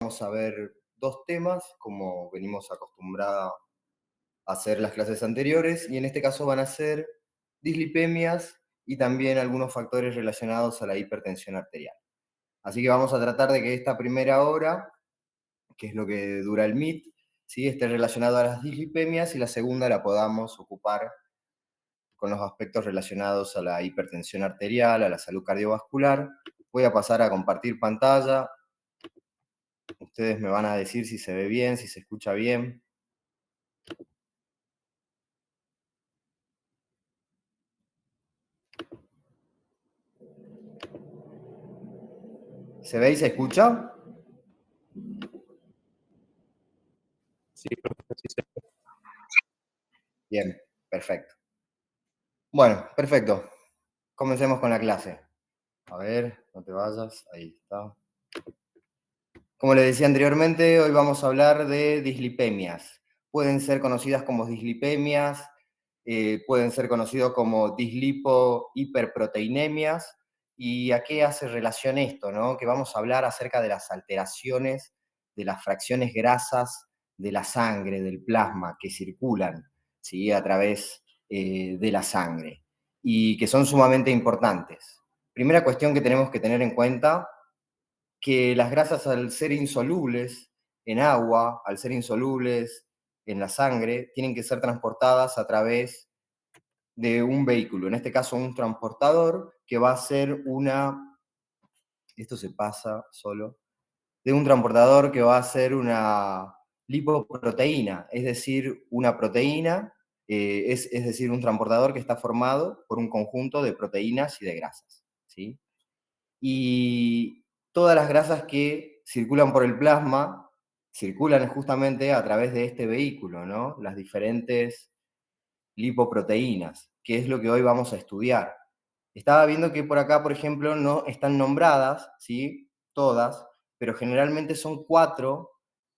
vamos a ver dos temas, como venimos acostumbrados a hacer las clases anteriores, y en este caso van a ser dislipemias y también algunos factores relacionados a la hipertensión arterial. Así que vamos a tratar de que esta primera hora, que es lo que dura el MIT, ¿sí?, esté relacionado a las dislipemias, y la segunda la podamos ocupar con los aspectos relacionados a la hipertensión arterial, a la salud cardiovascular. Voy a pasar a compartir pantalla. Ustedes me van a decir si se ve bien, si se escucha bien. ¿Se ve y se escucha? Sí, profe, sí se ve. Bien, perfecto. Bueno, perfecto. Comencemos con la clase. A ver, no te vayas, ahí está. Como les decía anteriormente, hoy vamos a hablar de dislipemias. Pueden ser conocidas como dislipemias, pueden ser conocidos como dislipohiperproteinemias. ¿Y a qué hace relación esto, no? Que vamos a hablar acerca de las alteraciones de las fracciones grasas de la sangre, del plasma, que circulan, ¿sí?, a través de la sangre, y que son sumamente importantes. Primera cuestión que tenemos que tener en cuenta, que las grasas, al ser insolubles en agua, al ser insolubles en la sangre, tienen que ser transportadas a través de un vehículo, en este caso un transportador, que va a ser esto se pasa solo, de un transportador que va a ser una lipoproteína, es decir, una proteína, es decir, un transportador que está formado por un conjunto de proteínas y de grasas, ¿sí? Y todas las grasas que circulan por el plasma circulan justamente a través de este vehículo, ¿no? Las diferentes lipoproteínas, que es lo que hoy vamos a estudiar. Estaba viendo que por acá, por ejemplo, no están nombradas, ¿sí?, todas, pero generalmente son 4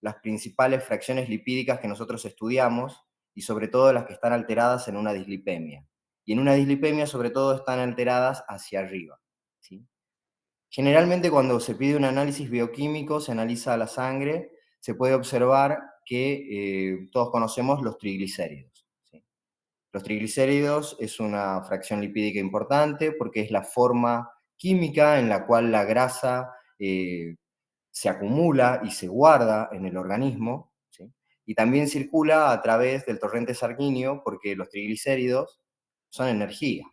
las principales fracciones lipídicas que nosotros estudiamos, y sobre todo las que están alteradas en una dislipemia. Y en una dislipemia, sobre todo, están alteradas hacia arriba, ¿sí? Generalmente, cuando se pide un análisis bioquímico, se analiza la sangre, se puede observar que todos conocemos los triglicéridos, ¿sí? Los triglicéridos es una fracción lipídica importante porque es la forma química en la cual la grasa se acumula y se guarda en el organismo, ¿sí? Y también circula a través del torrente sanguíneo, porque los triglicéridos son energía.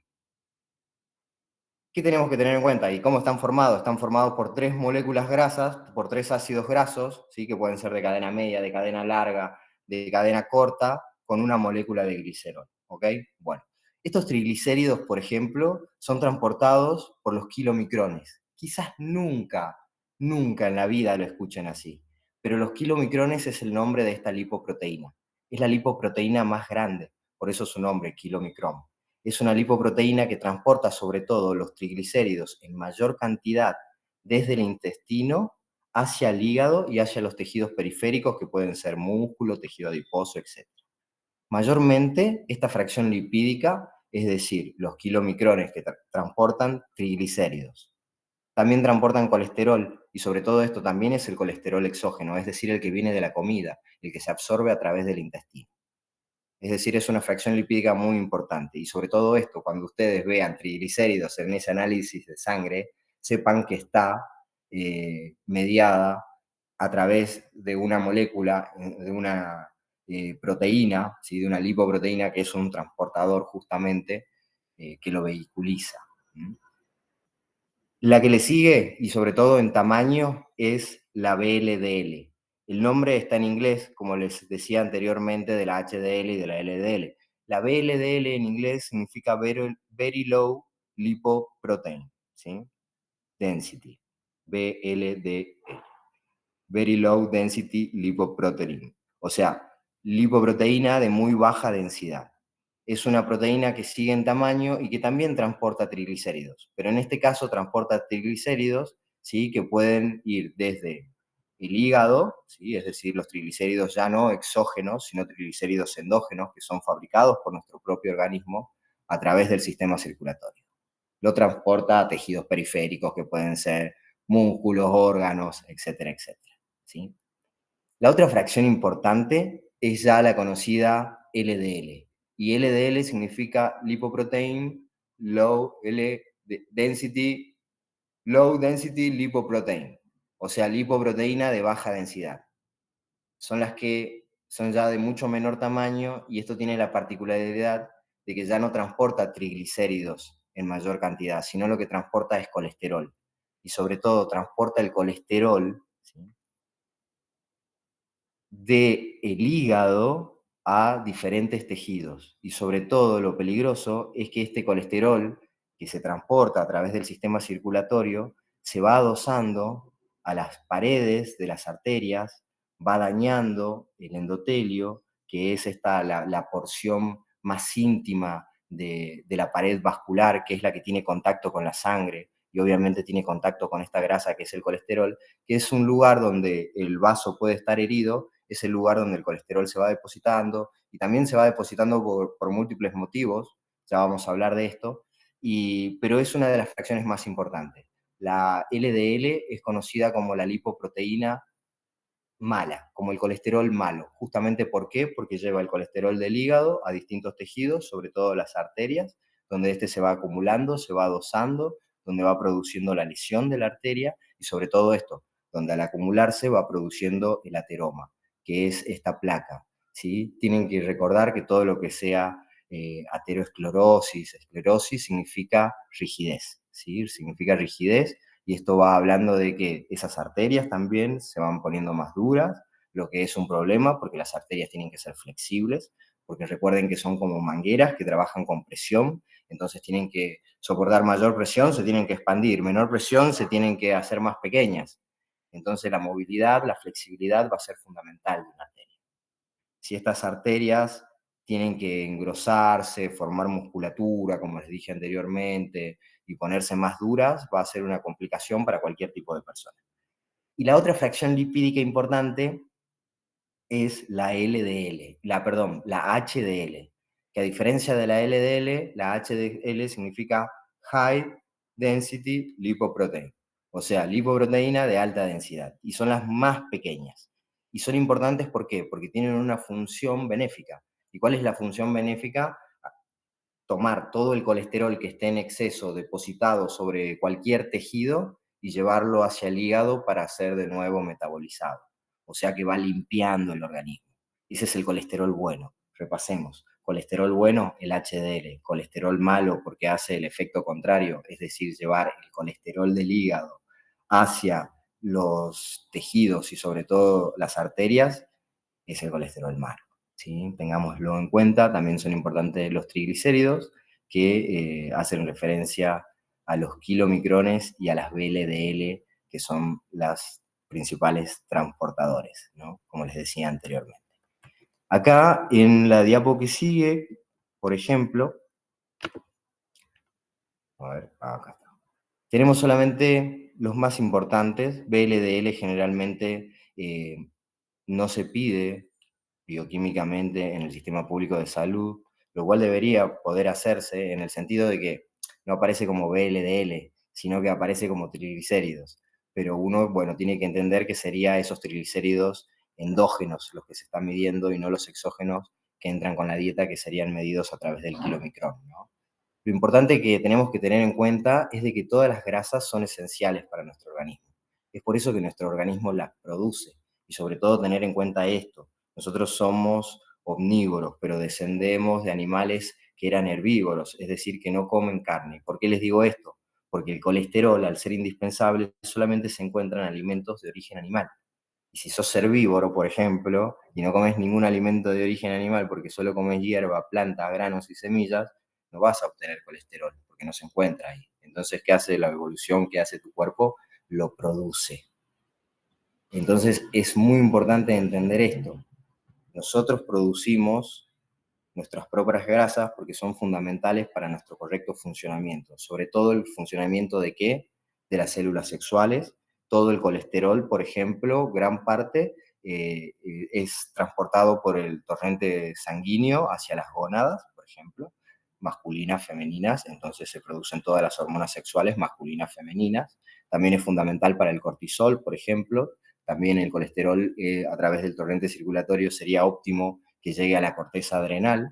¿Qué tenemos que tener en cuenta? ¿Y cómo están formados? Están formados por 3 moléculas grasas, por 3 ácidos grasos, ¿sí?, que pueden ser de cadena media, de cadena larga, de cadena corta, con una molécula de glicerol, ¿ok? Bueno, estos triglicéridos, por ejemplo, son transportados por los kilomicrones. Quizás nunca, nunca en la vida lo escuchen así, pero los kilomicrones es el nombre de esta lipoproteína. Es la lipoproteína más grande, por eso su nombre, kilomicrón. Es una lipoproteína que transporta sobre todo los triglicéridos en mayor cantidad desde el intestino hacia el hígado y hacia los tejidos periféricos, que pueden ser músculo, tejido adiposo, etc. Mayormente, esta fracción lipídica, es decir, los kilomicrones que transportan triglicéridos. También transportan colesterol, y sobre todo esto también es el colesterol exógeno, es decir, el que viene de la comida, el que se absorbe a través del intestino. Es decir, es una fracción lipídica muy importante. Y sobre todo esto, cuando ustedes vean triglicéridos en ese análisis de sangre, sepan que está mediada a través de una molécula, de una proteína, ¿sí?, de una lipoproteína, que es un transportador justamente que lo vehiculiza. La que le sigue, y sobre todo en tamaño, es la VLDL. El nombre está en inglés, como les decía anteriormente, de la HDL y de la LDL. La VLDL en inglés significa Very Low Lipoprotein, ¿sí?, Density. VLDL. Very Low Density Lipoprotein. O sea, lipoproteína de muy baja densidad. Es una proteína que sigue en tamaño y que también transporta triglicéridos, pero en este caso transporta triglicéridos, ¿sí?, que pueden ir desde el hígado, ¿sí?, es decir, los triglicéridos ya no exógenos, sino triglicéridos endógenos, que son fabricados por nuestro propio organismo a través del sistema circulatorio. Lo transporta a tejidos periféricos, que pueden ser músculos, órganos, etcétera, etcétera. ¿sí? La otra fracción importante es ya la conocida LDL. Y LDL significa lipoprotein density, low density lipoprotein, o sea, lipoproteína de baja densidad. Son las que son ya de mucho menor tamaño y esto tiene la particularidad de que ya no transporta triglicéridos en mayor cantidad, sino lo que transporta es colesterol. Y sobre todo transporta el colesterol, ¿sí?, del hígado a diferentes tejidos. Y sobre todo lo peligroso es que este colesterol que se transporta a través del sistema circulatorio se va adosando a las paredes de las arterias, va dañando el endotelio, que es la porción más íntima de la pared vascular, que es la que tiene contacto con la sangre y obviamente tiene contacto con esta grasa que es el colesterol, que es un lugar donde el vaso puede estar herido, es el lugar donde el colesterol se va depositando y también se va depositando por múltiples motivos, ya vamos a hablar de esto, pero es una de las fracciones más importantes. La LDL es conocida como la lipoproteína mala, como el colesterol malo. Justamente ¿por qué? Porque lleva el colesterol del hígado a distintos tejidos, sobre todo las arterias, donde este se va acumulando, se va adosando, donde va produciendo la lesión de la arteria y sobre todo esto, donde al acumularse va produciendo el ateroma, que es esta placa, ¿sí? Tienen que recordar que todo lo que sea aterosclerosis, esclerosis, significa rigidez, ¿sí? Significa rigidez y esto va hablando de que esas arterias también se van poniendo más duras, lo que es un problema porque las arterias tienen que ser flexibles, porque recuerden que son como mangueras que trabajan con presión, entonces tienen que soportar mayor presión, se tienen que expandir, menor presión, se tienen que hacer más pequeñas. Entonces la movilidad, la flexibilidad va a ser fundamental de una arteria. Si estas arterias tienen que engrosarse, formar musculatura, como les dije anteriormente, y ponerse más duras, va a ser una complicación para cualquier tipo de persona. Y la otra fracción lipídica importante es la LDL, la HDL, que a diferencia de la LDL, la HDL significa High Density Lipoprotein, o sea, lipoproteína de alta densidad, y son las más pequeñas. Y son importantes ¿por qué? Porque tienen una función benéfica. ¿Y cuál es la función benéfica? Tomar todo el colesterol que esté en exceso depositado sobre cualquier tejido y llevarlo hacia el hígado para ser de nuevo metabolizado. O sea que va limpiando el organismo. Ese es el colesterol bueno. Repasemos. Colesterol bueno, el HDL. Colesterol malo, porque hace el efecto contrario, es decir, llevar el colesterol del hígado hacia los tejidos y sobre todo las arterias, es el colesterol malo. ¿Sí? Tengámoslo en cuenta. También son importantes los triglicéridos, que hacen referencia a los kilomicrones y a las VLDL, que son las principales transportadores, ¿no? Como les decía anteriormente. Acá en la diapo que sigue, por ejemplo, a ver, acá está. Tenemos solamente los más importantes. VLDL generalmente no se pide bioquímicamente en el sistema público de salud, lo cual debería poder hacerse en el sentido de que no aparece como VLDL, sino que aparece como triglicéridos. Pero uno, bueno, tiene que entender que serían esos triglicéridos endógenos los que se están midiendo y no los exógenos que entran con la dieta, que serían medidos a través del kilomicrón, ¿no? Lo importante que tenemos que tener en cuenta es de que todas las grasas son esenciales para nuestro organismo. Es por eso que nuestro organismo las produce. Y sobre todo tener en cuenta esto. Nosotros somos omnívoros, pero descendemos de animales que eran herbívoros, es decir, que no comen carne. ¿Por qué les digo esto? Porque el colesterol, al ser indispensable, solamente se encuentra en alimentos de origen animal. Y si sos herbívoro, por ejemplo, y no comes ningún alimento de origen animal porque solo comes hierba, plantas, granos y semillas, no vas a obtener colesterol porque no se encuentra ahí. Entonces, ¿qué hace la evolución? ¿Qué hace tu cuerpo? Lo produce. Entonces, es muy importante entender esto. Nosotros producimos nuestras propias grasas porque son fundamentales para nuestro correcto funcionamiento, sobre todo el funcionamiento de qué, de las células sexuales, todo el colesterol, por ejemplo, gran parte es transportado por el torrente sanguíneo hacia las gónadas, por ejemplo, masculinas, femeninas, entonces se producen todas las hormonas sexuales masculinas, femeninas. También es fundamental para el cortisol, por ejemplo, también el colesterol a través del torrente circulatorio sería óptimo que llegue a la corteza adrenal.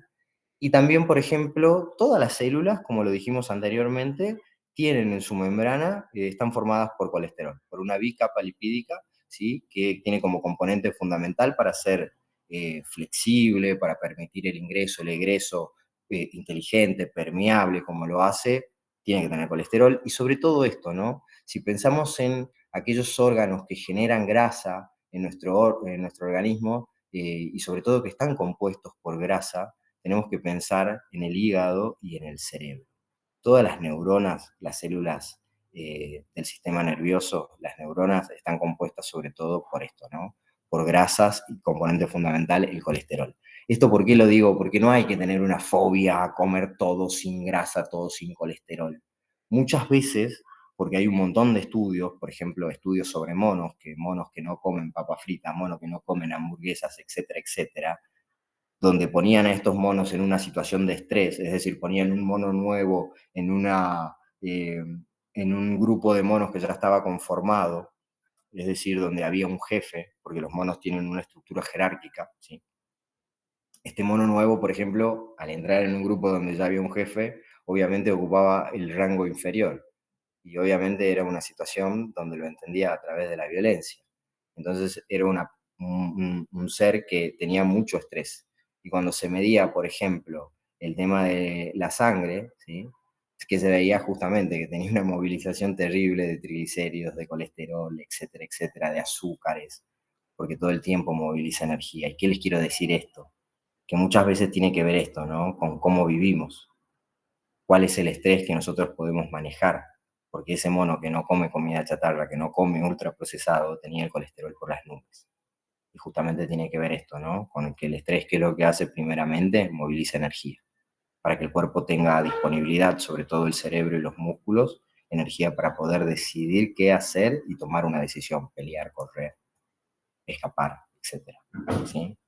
Y también, por ejemplo, todas las células, como lo dijimos anteriormente, tienen en su membrana, están formadas por colesterol, por una bicapa lipídica, ¿sí? Que tiene como componente fundamental para ser flexible, para permitir el ingreso, el egreso inteligente, permeable, como lo hace, tiene que tener colesterol. Y sobre todo esto, ¿no? Si pensamos en aquellos órganos que generan grasa en nuestro organismo, y sobre todo que están compuestos por grasa, tenemos que pensar en el hígado y en el cerebro. Todas las neuronas, las células del sistema nervioso, las neuronas están compuestas sobre todo por esto, ¿no? Por grasas y componente fundamental, el colesterol. ¿Esto por qué lo digo? Porque no hay que tener una fobia a comer todo sin grasa, todo sin colesterol. Muchas veces, porque hay un montón de estudios, por ejemplo, estudios sobre monos que no comen papa frita, monos que no comen hamburguesas, etcétera, etcétera, donde ponían a estos monos en una situación de estrés, es decir, ponían un mono nuevo en un grupo de monos que ya estaba conformado, es decir, donde había un jefe, porque los monos tienen una estructura jerárquica, ¿sí? Este mono nuevo, por ejemplo, al entrar en un grupo donde ya había un jefe, obviamente ocupaba el rango inferior, y obviamente era una situación donde lo entendía a través de la violencia. Entonces era un ser que tenía mucho estrés. Y cuando se medía, por ejemplo, el tema de la sangre, ¿sí? Es que se veía justamente que tenía una movilización terrible de triglicéridos, de colesterol, etcétera, etcétera, de azúcares, porque todo el tiempo moviliza energía. ¿Y qué les quiero decir esto? Que muchas veces tiene que ver esto, ¿no? Con cómo vivimos, cuál es el estrés que nosotros podemos manejar, porque ese mono que no come comida chatarra, que no come ultraprocesado, tenía el colesterol por las nubes. Y justamente tiene que ver esto, ¿no? Con que el estrés, que es lo que hace primeramente, moviliza energía, para que el cuerpo tenga disponibilidad, sobre todo el cerebro y los músculos, energía para poder decidir qué hacer y tomar una decisión, pelear, correr, escapar, etcétera, ¿sí?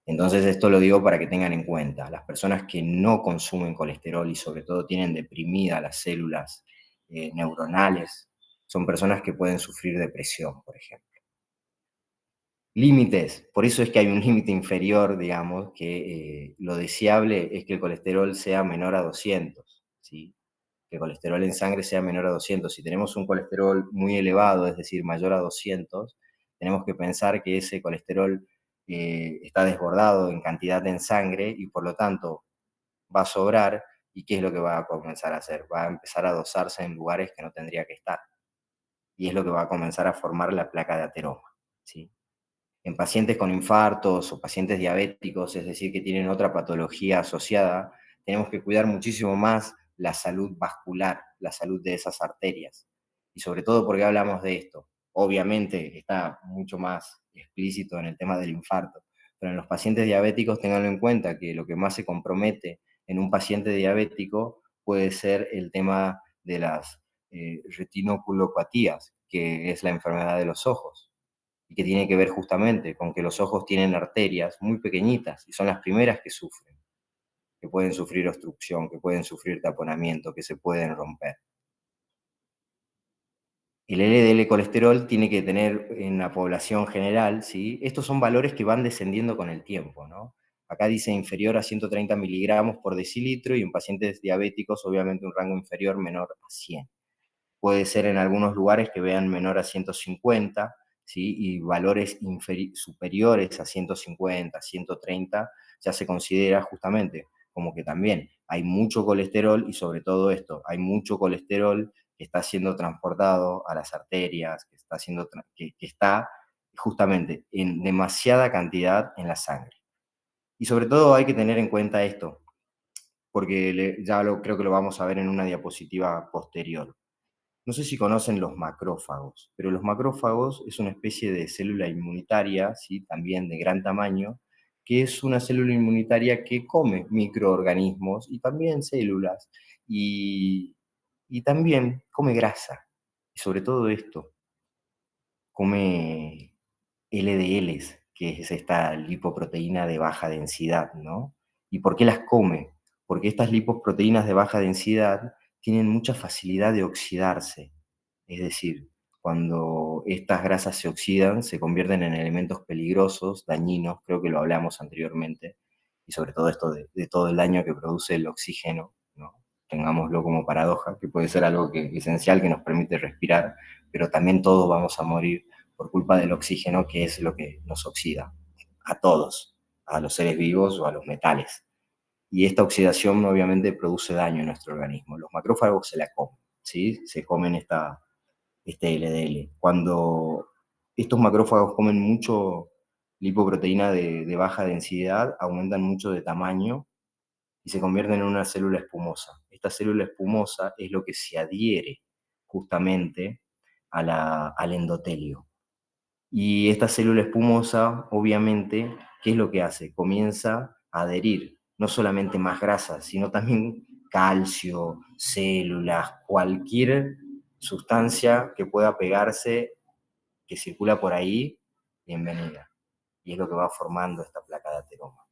Entonces esto lo digo para que tengan en cuenta, las personas que no consumen colesterol y sobre todo tienen deprimidas las células neuronales, son personas que pueden sufrir depresión, por ejemplo. Límites, por eso es que hay un límite inferior, digamos, que lo deseable es que el colesterol sea menor a 200, ¿sí? Que el colesterol en sangre sea menor a 200. Si tenemos un colesterol muy elevado, es decir, mayor a 200, tenemos que pensar que ese colesterol está desbordado en cantidad en sangre y por lo tanto va a sobrar. ¿Y qué es lo que va a comenzar a hacer? Va a empezar a dosarse en lugares que no tendría que estar. Y es lo que va a comenzar a formar la placa de ateroma, ¿sí? En pacientes con infartos o pacientes diabéticos, es decir, que tienen otra patología asociada, tenemos que cuidar muchísimo más la salud vascular, la salud de esas arterias. Y sobre todo porque hablamos de esto. Obviamente está mucho más explícito en el tema del infarto, pero en los pacientes diabéticos tenganlo en cuenta que lo que más se compromete en un paciente diabético puede ser el tema de las retinoculopatías, que es la enfermedad de los ojos y que tiene que ver justamente con que los ojos tienen arterias muy pequeñitas y son las primeras que sufren, que pueden sufrir obstrucción, que pueden sufrir taponamiento, que se pueden romper. El LDL colesterol tiene que tener en la población general, ¿sí? Estos son valores que van descendiendo con el tiempo, ¿no? Acá dice inferior a 130 miligramos por decilitro y en pacientes diabéticos obviamente un rango inferior menor a 100. Puede ser en algunos lugares que vean menor a 150, ¿sí? Y valores superiores a 150, 130, ya se considera justamente como que también hay mucho colesterol y sobre todo esto, hay mucho colesterol que está siendo transportado a las arterias, que está justamente en demasiada cantidad en la sangre. Y sobre todo hay que tener en cuenta esto, porque creo que lo vamos a ver en una diapositiva posterior. No sé si conocen los macrófagos, pero los macrófagos es una especie de célula inmunitaria, ¿sí? También de gran tamaño, que es una célula inmunitaria que come microorganismos y también células, y, y también come grasa. Y sobre todo esto, come LDLs, que es esta lipoproteína de baja densidad, ¿no? ¿Y por qué las come? Porque estas lipoproteínas de baja densidad tienen mucha facilidad de oxidarse. Es decir, cuando estas grasas se oxidan, se convierten en elementos peligrosos, dañinos, creo que lo hablamos anteriormente, y sobre todo esto de todo el daño que produce el oxígeno, ¿no? Tengámoslo como paradoja, que puede ser algo esencial que nos permite respirar, pero también todos vamos a morir por culpa del oxígeno, que es lo que nos oxida, a todos, a los seres vivos o a los metales. Y esta oxidación obviamente produce daño en nuestro organismo. Los macrófagos se la comen, ¿sí? Se comen este LDL. Cuando estos macrófagos comen mucho lipoproteína de baja densidad, aumentan mucho de tamaño y se convierten en una célula espumosa. Esta célula espumosa es lo que se adhiere justamente al endotelio. Y esta célula espumosa, obviamente, ¿qué es lo que hace? Comienza a adherir no solamente más grasa, sino también calcio, células, cualquier sustancia que pueda pegarse, que circula por ahí, bienvenida. Y es lo que va formando esta placa de ateroma.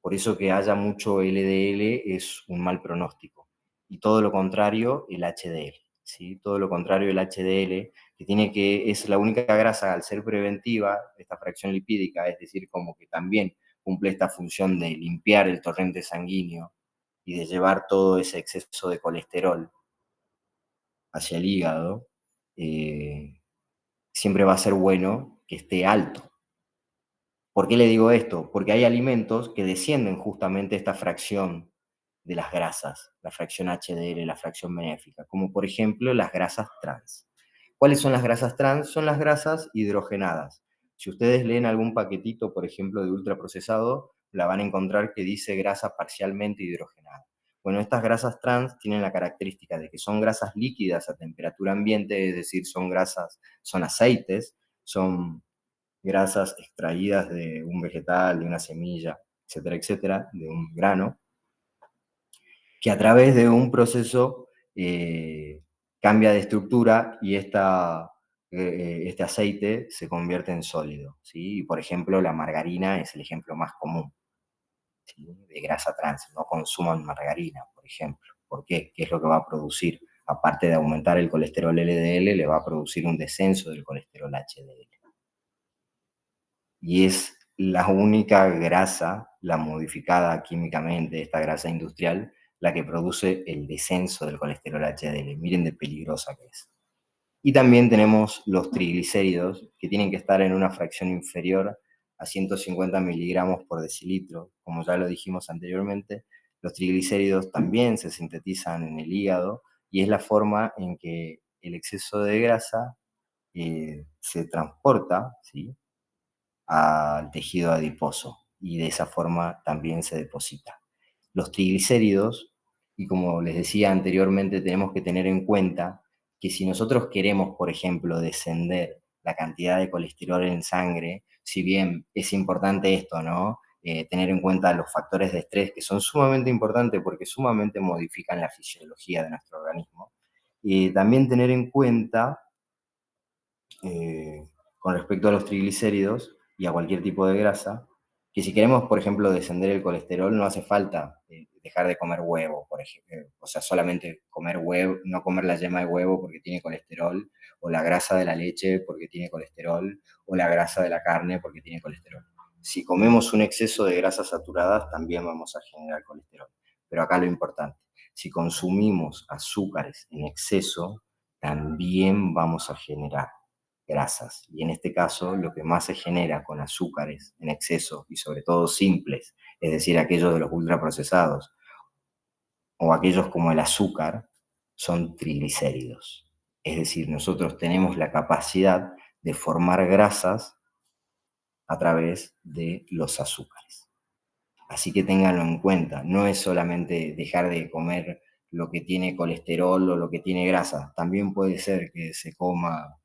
Por eso que haya mucho LDL es un mal pronóstico. Y todo lo contrario, el HDL. ¿Sí? Todo lo contrario, el HDL, es la única grasa al ser preventiva, esta fracción lipídica, es decir, como que también cumple esta función de limpiar el torrente sanguíneo y de llevar todo ese exceso de colesterol hacia el hígado, eh, siempre va a ser bueno que esté alto. ¿Por qué le digo esto? Porque hay alimentos que descienden justamente esta fracción de las grasas, la fracción HDL, la fracción benéfica, como por ejemplo las grasas trans. ¿Cuáles son las grasas trans? Son las grasas hidrogenadas. Si ustedes leen algún paquetito, por ejemplo, de ultraprocesado, la van a encontrar que dice grasa parcialmente hidrogenada. Bueno, estas grasas trans tienen la característica de que son grasas líquidas a temperatura ambiente, es decir, son aceites, son grasas extraídas de un vegetal, de una semilla, etcétera, etcétera, de un grano, que a través de un proceso cambia de estructura y este aceite se convierte en sólido, ¿sí? Y por ejemplo, la margarina es el ejemplo más común, ¿sí? De grasa trans. No consuman margarina, por ejemplo. ¿Por qué? ¿Qué es lo que va a producir? Aparte de aumentar el colesterol LDL, le va a producir un descenso del colesterol HDL. Y es la única grasa, la modificada químicamente, esta grasa industrial, la que produce el descenso del colesterol HDL. Miren de peligrosa que es. Y también tenemos los triglicéridos, que tienen que estar en una fracción inferior a 150 miligramos por decilitro. Como ya lo dijimos anteriormente, los triglicéridos también se sintetizan en el hígado y es la forma en que el exceso de grasa se transporta, ¿sí?, al tejido adiposo y de esa forma también se deposita. Los triglicéridos, y como les decía anteriormente, tenemos que tener en cuenta que si nosotros queremos, por ejemplo, descender la cantidad de colesterol en sangre, si bien es importante esto, ¿no? Tener en cuenta los factores de estrés que son sumamente importantes porque sumamente modifican la fisiología de nuestro organismo. También tener en cuenta eh, con respecto a los triglicéridos y a cualquier tipo de grasa, que si queremos, por ejemplo, descender el colesterol, no hace falta dejar de comer huevo, por ejemplo, o sea, solamente comer huevo, no comer la yema de huevo porque tiene colesterol, o la grasa de la leche porque tiene colesterol, o la grasa de la carne porque tiene colesterol. Si comemos un exceso de grasas saturadas, también vamos a generar colesterol. Pero acá lo importante, si consumimos azúcares en exceso, también vamos a generar grasas. Y en este caso, lo que más se genera con azúcares en exceso y sobre todo simples, es decir, aquellos de los ultraprocesados o aquellos como el azúcar, son triglicéridos. Es decir, nosotros tenemos la capacidad de formar grasas a través de los azúcares. Así que ténganlo en cuenta, no es solamente dejar de comer lo que tiene colesterol o lo que tiene grasa, también puede ser que se coma,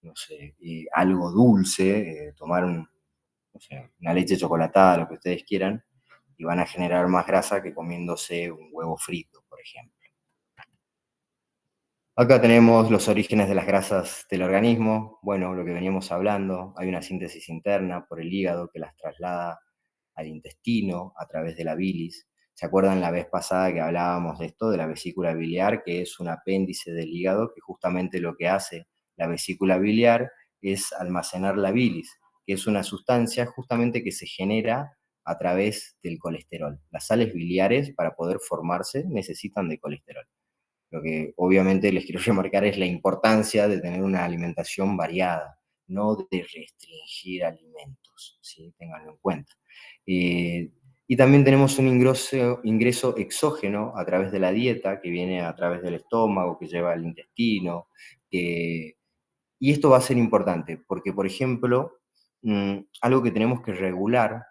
no sé, algo dulce, no sé, una leche chocolatada, lo que ustedes quieran, y van a generar más grasa que comiéndose un huevo frito, por ejemplo. Acá tenemos los orígenes de las grasas del organismo. Bueno, lo que veníamos hablando, hay una síntesis interna por el hígado que las traslada al intestino a través de la bilis. ¿Se acuerdan la vez pasada que hablábamos de esto, de la vesícula biliar, que es un apéndice del hígado que justamente lo que hace la vesícula biliar es almacenar la bilis, que es una sustancia justamente que se genera a través del colesterol. Las sales biliares, para poder formarse, necesitan de colesterol. Lo que obviamente les quiero remarcar es la importancia de tener una alimentación variada, no de restringir alimentos, ¿sí? Ténganlo en cuenta. Eh, y también tenemos un ingreso exógeno a través de la dieta, que viene a través del estómago, que lleva al intestino. Y esto va a ser importante, porque, por ejemplo, algo que tenemos que regular,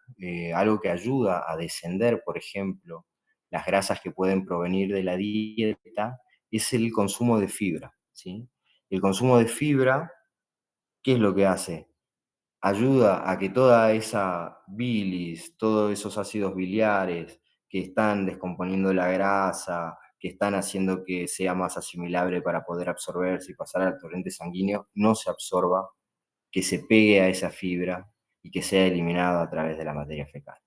algo que ayuda a descender, por ejemplo, las grasas que pueden provenir de la dieta, es el consumo de fibra, ¿sí? El consumo de fibra, ¿qué es lo que hace? Ayuda a que toda esa bilis, todos esos ácidos biliares que están descomponiendo la grasa, que están haciendo que sea más asimilable para poder absorberse y pasar al torrente sanguíneo, no se absorba, que se pegue a esa fibra y que sea eliminado a través de la materia fecal.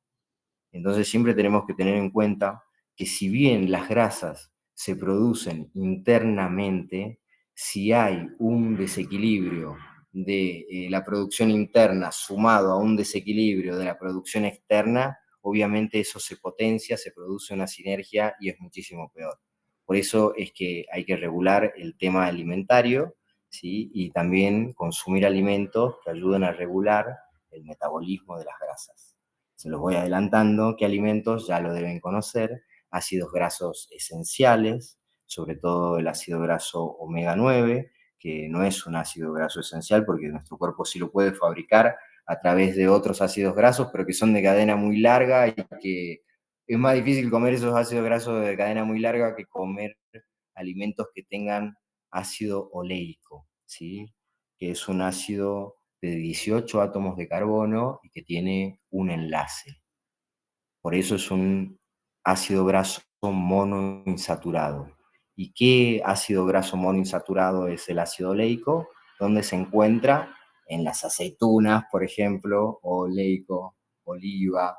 Entonces siempre tenemos que tener en cuenta que si bien las grasas se producen internamente, si hay un desequilibrio de la producción interna sumado a un desequilibrio de la producción externa, obviamente eso se potencia, se produce una sinergia y es muchísimo peor. Por eso es que hay que regular el tema alimentario, ¿sí? Y también consumir alimentos que ayuden a regular el metabolismo de las grasas. Se los voy adelantando, qué alimentos ya lo deben conocer: ácidos grasos esenciales, sobre todo el ácido graso omega 9, que no es un ácido graso esencial porque nuestro cuerpo sí lo puede fabricar a través de otros ácidos grasos, pero que son de cadena muy larga y que es más difícil comer esos ácidos grasos de cadena muy larga que comer alimentos que tengan ácido oleico, ¿sí? Que es un ácido de 18 átomos de carbono y que tiene un enlace. Por eso es un ácido graso monoinsaturado. ¿Y qué ácido graso monoinsaturado es el ácido oleico? Donde se encuentra en las aceitunas, por ejemplo, oleico, oliva,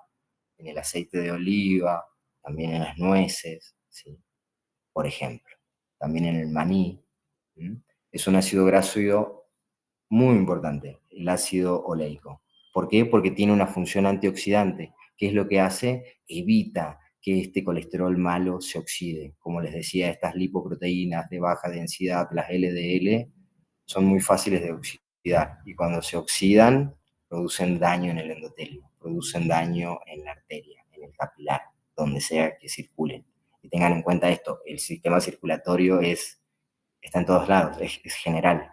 en el aceite de oliva, también en las nueces, ¿sí? Por ejemplo, también en el maní. ¿Mm? Es un ácido graso muy importante, el ácido oleico. ¿Por qué? Porque tiene una función antioxidante. ¿Qué es lo que hace? Evita que este colesterol malo se oxide. Como les decía, estas lipoproteínas de baja densidad, las LDL, son muy fáciles de oxidar y cuando se oxidan producen daño en el endotelio, producen daño en la arteria, en el capilar, donde sea que circulen. Y tengan en cuenta esto, el sistema circulatorio está en todos lados, es general.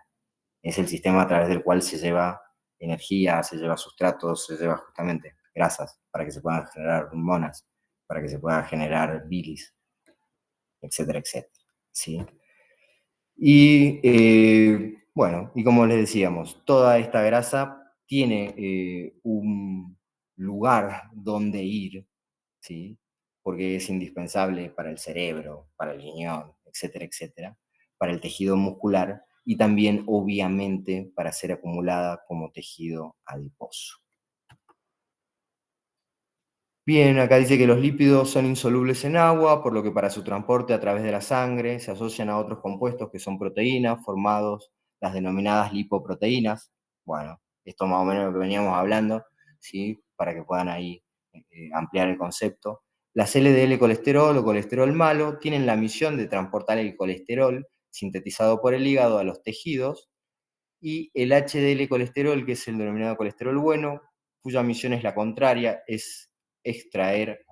Es el sistema a través del cual se lleva energía, se lleva sustratos, se lleva justamente grasas para que se puedan generar hormonas, para que se pueda generar bilis, etcétera, etcétera. ¿Sí? Y bueno, y como les decíamos, toda esta grasa tiene un lugar donde ir, ¿sí? Porque es indispensable para el cerebro, para el riñón, etcétera, etcétera, para el tejido muscular y también, obviamente, para ser acumulada como tejido adiposo. Bien, acá dice que los lípidos son insolubles en agua, por lo que para su transporte a través de la sangre se asocian a otros compuestos que son proteínas, formados las denominadas lipoproteínas. Bueno, esto más o menos lo que veníamos hablando, ¿sí? Para que puedan ahí ampliar el concepto. Las LDL colesterol o colesterol malo tienen la misión de transportar el colesterol sintetizado por el hígado a los tejidos, y el HDL colesterol, que es el denominado colesterol bueno, cuya misión es la contraria, es extraer,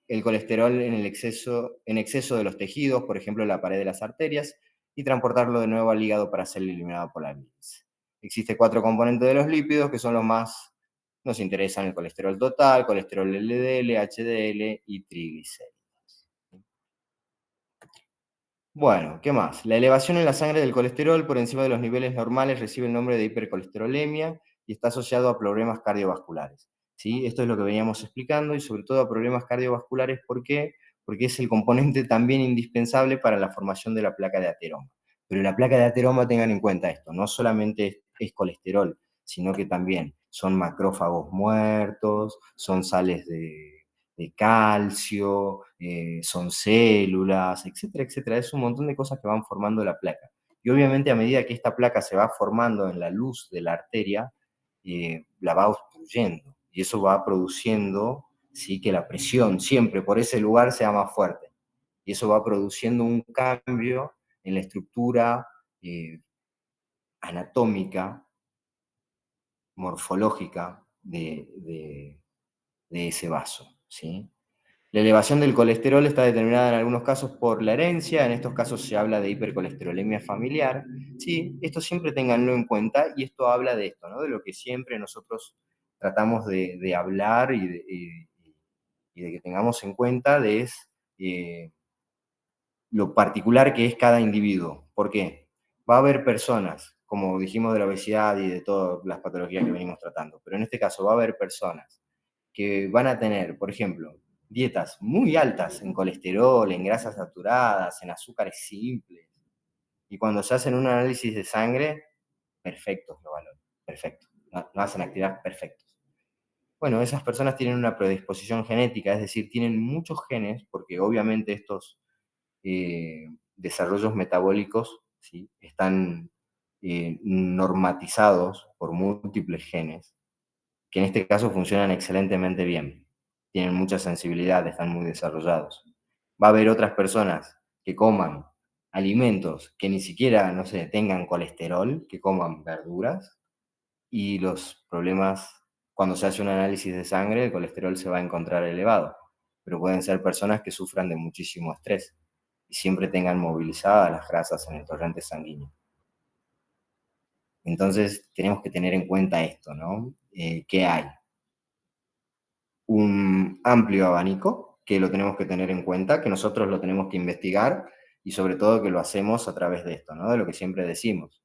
el colesterol en exceso de los tejidos, por ejemplo, la pared de las arterias, y transportarlo de nuevo al hígado para ser eliminado por la bilis. Existen 4 componentes de los lípidos que son los más nos interesan: el colesterol total, colesterol LDL, HDL y triglicéridos. Bueno, ¿qué más? La elevación en la sangre del colesterol por encima de los niveles normales recibe el nombre de hipercolesterolemia y está asociado a problemas cardiovasculares, ¿sí? Esto es lo que veníamos explicando y sobre todo a problemas cardiovasculares. ¿Por qué? Porque es el componente también indispensable para la formación de la placa de ateroma. Pero la placa de ateroma, tengan en cuenta esto, no solamente es colesterol, sino que también son macrófagos muertos, son sales de calcio, son células, etcétera, etcétera. Es un montón de cosas que van formando la placa. Y obviamente a medida que esta placa se va formando en la luz de la arteria, la va obstruyendo. Y eso va produciendo, ¿sí?, que la presión siempre por ese lugar sea más fuerte. Y eso va produciendo un cambio en la estructura anatómica, morfológica de ese vaso, ¿sí? La elevación del colesterol está determinada en algunos casos por la herencia, en estos casos se habla de hipercolesterolemia familiar. Sí, esto siempre ténganlo en cuenta y esto habla de esto, ¿no? De lo que siempre nosotros tratamos de hablar y de que tengamos en cuenta eh, lo particular que es cada individuo. ¿Por qué? Va a haber personas, como dijimos de la obesidad y de todas las patologías que venimos tratando, pero en este caso va a haber personas que van a tener, por ejemplo, dietas muy altas en colesterol, en grasas saturadas, en azúcares simples, y cuando se hacen un análisis de sangre, perfectos lo valoran, perfecto, no hacen actividad, perfectos. Bueno, esas personas tienen una predisposición genética, es decir, tienen muchos genes, porque obviamente estos eh, desarrollos metabólicos, ¿sí?, están normatizados por múltiples genes, que en este caso funcionan excelentemente bien. Tienen mucha sensibilidad, están muy desarrollados. Va a haber otras personas que coman alimentos que ni siquiera, no sé, tengan colesterol, que coman verduras, y los problemas, cuando se hace un análisis de sangre, el colesterol se va a encontrar elevado. Pero pueden ser personas que sufran de muchísimo estrés y siempre tengan movilizadas las grasas en el torrente sanguíneo. Entonces, tenemos que tener en cuenta esto, ¿no? ¿Qué hay? Un amplio abanico que lo tenemos que tener en cuenta, que nosotros lo tenemos que investigar y sobre todo que lo hacemos a través de esto, ¿no? De lo que siempre decimos,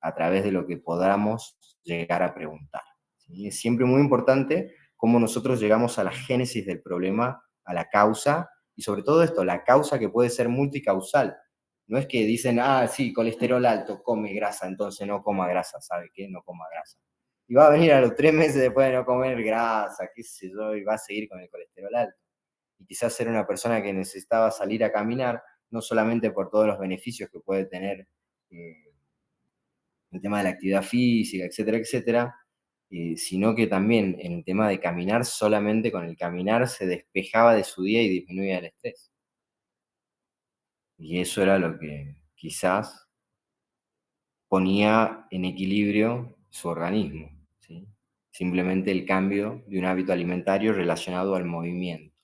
a través de lo que podamos llegar a preguntar, ¿sí? Es siempre muy importante cómo nosotros llegamos a la génesis del problema, a la causa y sobre todo esto, la causa que puede ser multicausal. No es que dicen, ah, sí, colesterol alto, come grasa, entonces no coma grasa, ¿sabe qué? No coma grasa. Y va a venir a los 3 meses después de no comer grasa, qué sé yo, y va a seguir con el colesterol alto. Y quizás ser una persona que necesitaba salir a caminar, no solamente por todos los beneficios que puede tener eh, el tema de la actividad física, etcétera, etcétera, sino que también en el tema de caminar, solamente con el caminar se despejaba de su día y disminuía el estrés. Y eso era lo que quizás ponía en equilibrio su organismo, ¿sí? Simplemente el cambio de un hábito alimentario relacionado al movimiento.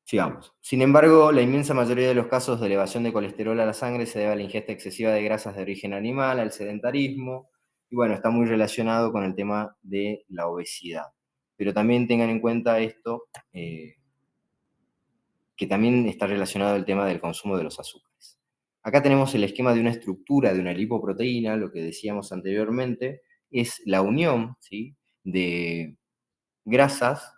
Sigamos. Sin embargo, la inmensa mayoría de los casos de elevación de colesterol a la sangre se debe a la ingesta excesiva de grasas de origen animal, al sedentarismo, y bueno, está muy relacionado con el tema de la obesidad. Pero también tengan en cuenta esto, que también está relacionado el tema del consumo de los azúcares. Acá tenemos el esquema de una estructura de una lipoproteína, lo que decíamos anteriormente, es la unión, ¿sí?, de grasas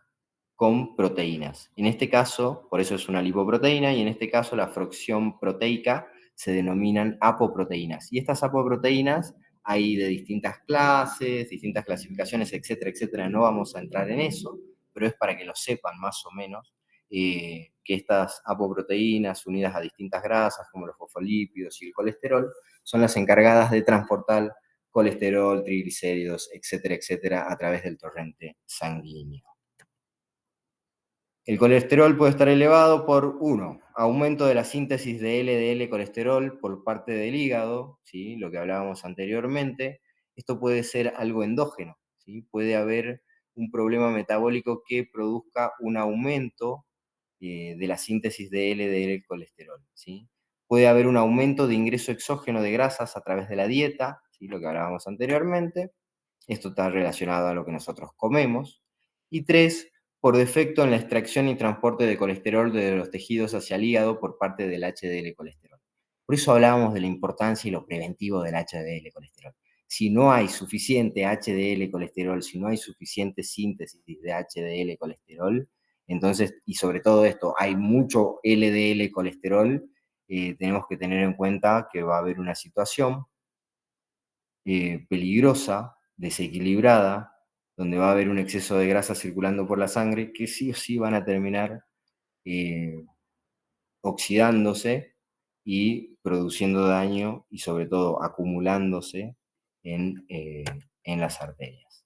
con proteínas. En este caso, por eso es una lipoproteína, y en este caso la fracción proteica se denominan apoproteínas. Y estas apoproteínas hay de distintas clases, distintas clasificaciones, etcétera, etcétera. No vamos a entrar en eso, pero es para que lo sepan más o menos, que estas apoproteínas unidas a distintas grasas, como los fosfolípidos y el colesterol, son las encargadas de transportar colesterol, triglicéridos, etcétera, etcétera, a través del torrente sanguíneo. El colesterol puede estar elevado por, uno, aumento de la síntesis de LDL-colesterol por parte del hígado, ¿sí?, lo que hablábamos anteriormente. Esto puede ser algo endógeno, ¿sí? Puede haber un problema metabólico que produzca un aumento de la síntesis de LDL-colesterol, ¿sí? Puede haber un aumento de ingreso exógeno de grasas a través de la dieta, ¿sí?, lo que hablábamos anteriormente. Esto está relacionado a lo que nosotros comemos. Y tres, por defecto en la extracción y transporte de colesterol de los tejidos hacia el hígado por parte del HDL colesterol. Por eso hablábamos de la importancia y lo preventivo del HDL colesterol. Si no hay suficiente HDL colesterol, si no hay suficiente síntesis de HDL colesterol, entonces, y sobre todo esto, hay mucho LDL colesterol, tenemos que tener en cuenta que va a haber una situación peligrosa, desequilibrada, donde va a haber un exceso de grasa circulando por la sangre, que sí o sí van a terminar oxidándose y produciendo daño y sobre todo acumulándose en las arterias.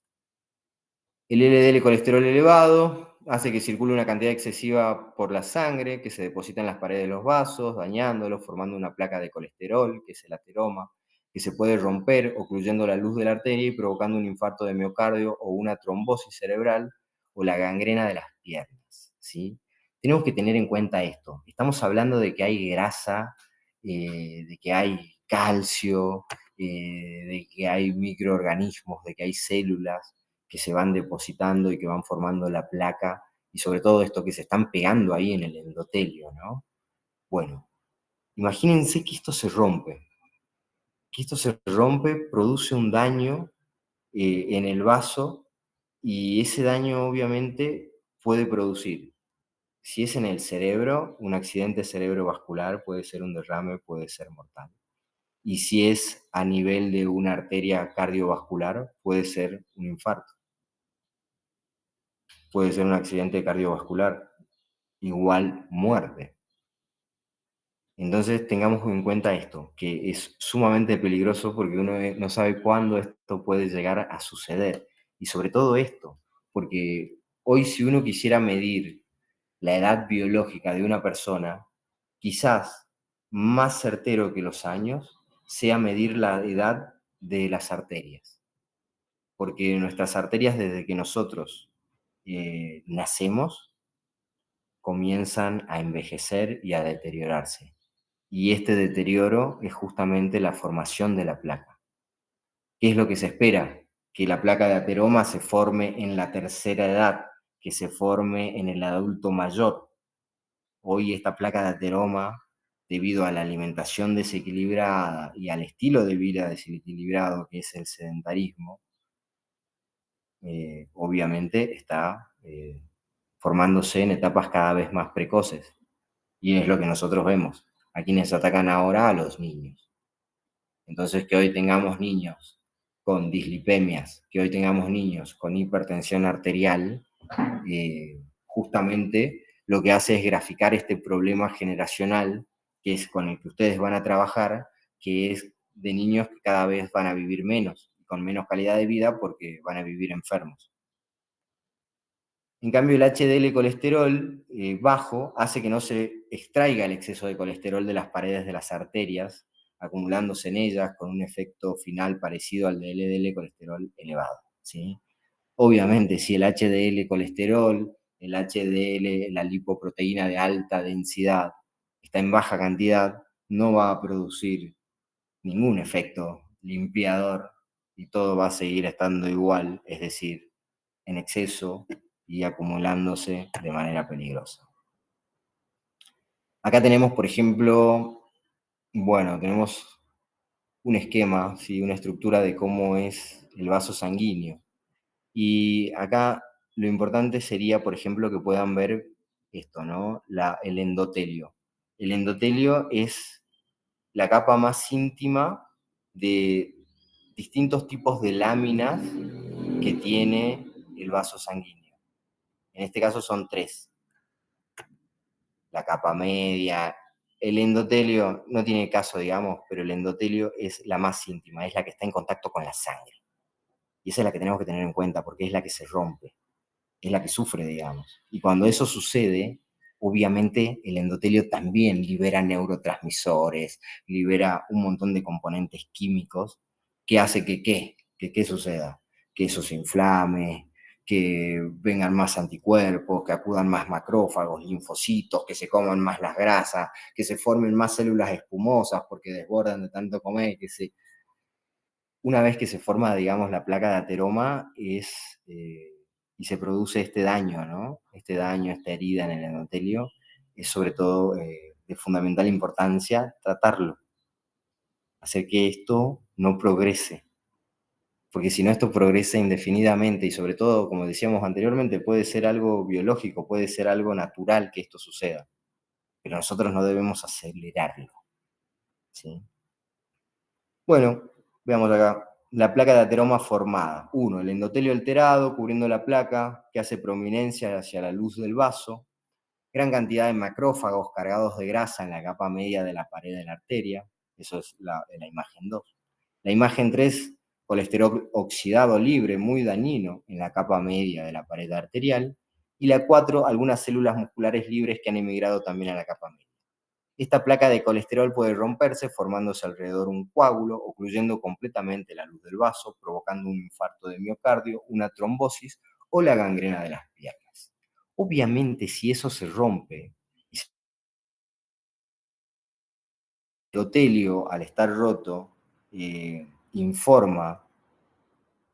El LDL colesterol elevado hace que circule una cantidad excesiva por la sangre que se deposita en las paredes de los vasos, dañándolos, formando una placa de colesterol, que es el ateroma, que se puede romper ocluyendo la luz de la arteria y provocando un infarto de miocardio o una trombosis cerebral o la gangrena de las piernas, ¿sí? Tenemos que tener en cuenta esto. Estamos hablando de que hay grasa, de que hay calcio, de que hay microorganismos, de que hay células que se van depositando y que van formando la placa, y sobre todo esto que se están pegando ahí en el endotelio, ¿no? Bueno, imagínense que esto se rompe, produce un daño en el vaso, y ese daño obviamente puede producir, si es en el cerebro, un accidente cerebrovascular, puede ser un derrame, puede ser mortal. Y si es a nivel de una arteria cardiovascular, puede ser un infarto, puede ser un accidente cardiovascular, igual muerte. Entonces tengamos en cuenta esto, que es sumamente peligroso porque uno no sabe cuándo esto puede llegar a suceder. Y sobre todo esto, porque hoy si uno quisiera medir la edad biológica de una persona, quizás más certero que los años sea medir la edad de las arterias. Porque nuestras arterias desde que nosotros nacemos comienzan a envejecer y a deteriorarse. Y este deterioro es justamente la formación de la placa. ¿Qué es lo que se espera? Que la placa de ateroma se forme en la tercera edad, que se forme en el adulto mayor. Hoy esta placa de ateroma, debido a la alimentación desequilibrada y al estilo de vida desequilibrado que es el sedentarismo, obviamente está formándose en etapas cada vez más precoces. Y es lo que nosotros vemos. A quienes atacan ahora, a los niños. Entonces, que hoy tengamos niños con dislipemias, que hoy tengamos niños con hipertensión arterial, justamente lo que hace es graficar este problema generacional, que es con el que ustedes van a trabajar, que es de niños que cada vez van a vivir menos, con menos calidad de vida porque van a vivir enfermos. En cambio, el HDL colesterol bajo hace que no se extraiga el exceso de colesterol de las paredes de las arterias, acumulándose en ellas con un efecto final parecido al del LDL colesterol elevado, ¿sí? Obviamente, si el HDL colesterol, el HDL, la lipoproteína de alta densidad, está en baja cantidad, no va a producir ningún efecto limpiador y todo va a seguir estando igual, es decir, en exceso y acumulándose de manera peligrosa. Acá tenemos, por ejemplo, bueno, tenemos un esquema, ¿sí? Una estructura de cómo es el vaso sanguíneo. Y acá lo importante sería, por ejemplo, que puedan ver esto, ¿no? El endotelio. El endotelio es la capa más íntima de distintos tipos de láminas que tiene el vaso sanguíneo. En este caso son tres. La capa media, el endotelio no tiene caso, digamos, pero el endotelio es la más íntima, es la que está en contacto con la sangre. Y esa es la que tenemos que tener en cuenta porque es la que se rompe, es la que sufre, digamos. Y cuando eso sucede, obviamente el endotelio también libera neurotransmisores, libera un montón de componentes químicos que hace que ¿qué suceda? Que eso se inflame, que vengan más anticuerpos, que acudan más macrófagos, linfocitos, que se coman más las grasas, que se formen más células espumosas porque desbordan de tanto comer, una vez que se forma, digamos, la placa de ateroma y se produce este daño, ¿no? Este daño, esta herida en el endotelio, es sobre todo de fundamental importancia tratarlo, hacer que esto no progrese, porque si no esto progresa indefinidamente y sobre todo, como decíamos anteriormente, puede ser algo biológico, puede ser algo natural que esto suceda, pero nosotros no debemos acelerarlo, ¿sí? Bueno, veamos acá. la placa de ateroma formada. Uno, el endotelio alterado cubriendo la placa que hace prominencia hacia la luz del vaso. Gran cantidad de macrófagos cargados de grasa en la capa media de la pared de la arteria. Eso es la imagen 2. La imagen 3, colesterol oxidado libre, muy dañino en la capa media de la pared arterial. Y la 4, algunas células musculares libres que han emigrado también a la capa media. Esta placa de colesterol puede romperse formándose alrededor un coágulo, ocluyendo completamente la luz del vaso, provocando un infarto de miocardio, una trombosis o la gangrena de las piernas. Obviamente, si eso se rompe, y el endotelio, al estar roto, informa